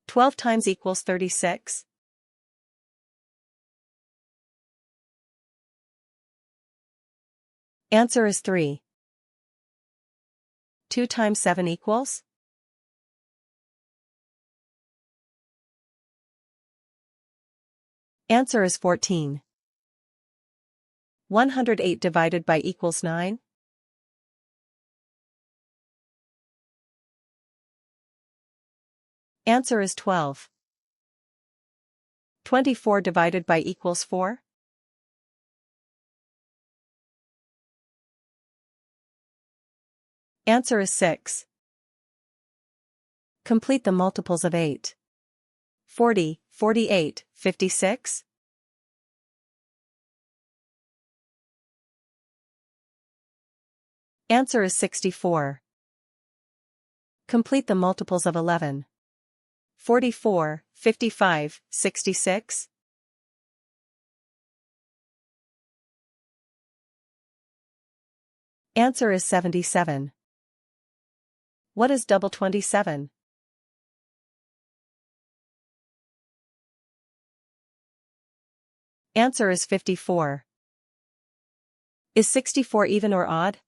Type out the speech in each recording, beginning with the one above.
12 times equals 36. Answer is 3. 2 times 7 equals? Answer is 14. 108 divided by equals 9? Answer is 12. 24 divided by equals 4? Answer is 6. Complete the multiples of 8. 40, 48, 56? Answer is 64. Complete the multiples of 11. 44, 55, 66? Answer is 77. What is double 27? Answer is 54. Is 64 even or odd?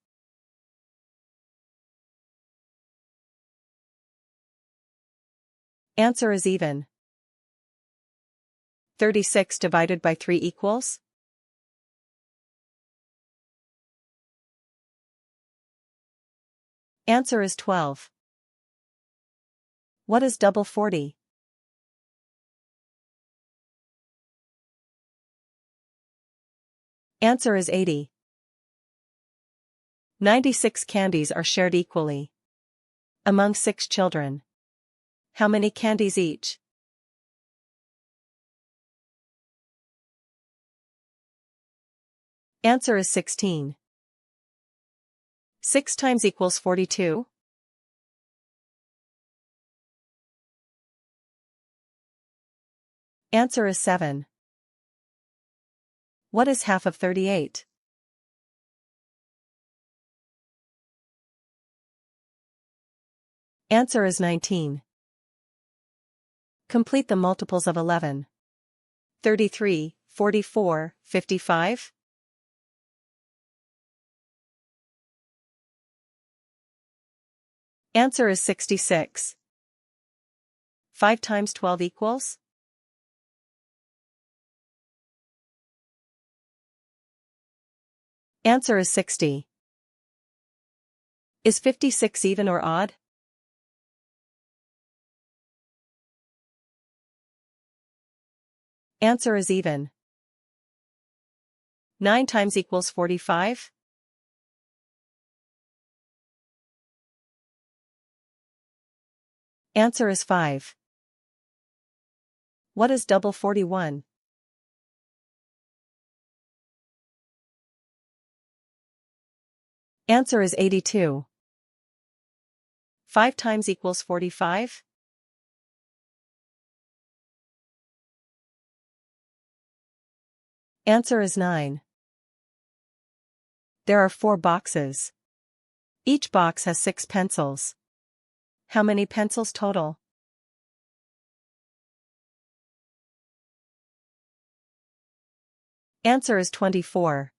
Answer is even. 36 divided by 3 equals? Answer is 12. What is double 40? Answer is 80. 96 candies are shared equally among 6 children. How many candies each? Answer is 16. 6 times equals 42? Answer is 7. What is half of 38? Answer is 19. Complete the multiples of 11. 33, 44, 55? Answer is 66. 5 times 12 equals? Answer is 60. Is 56 even or odd? Answer is even. 9 times equals 45? Answer is 5. What is double 41? Answer is 82. 5 times equals 45? Answer is 9. There are 4 boxes. Each box has 6 pencils. How many pencils total? Answer is 24.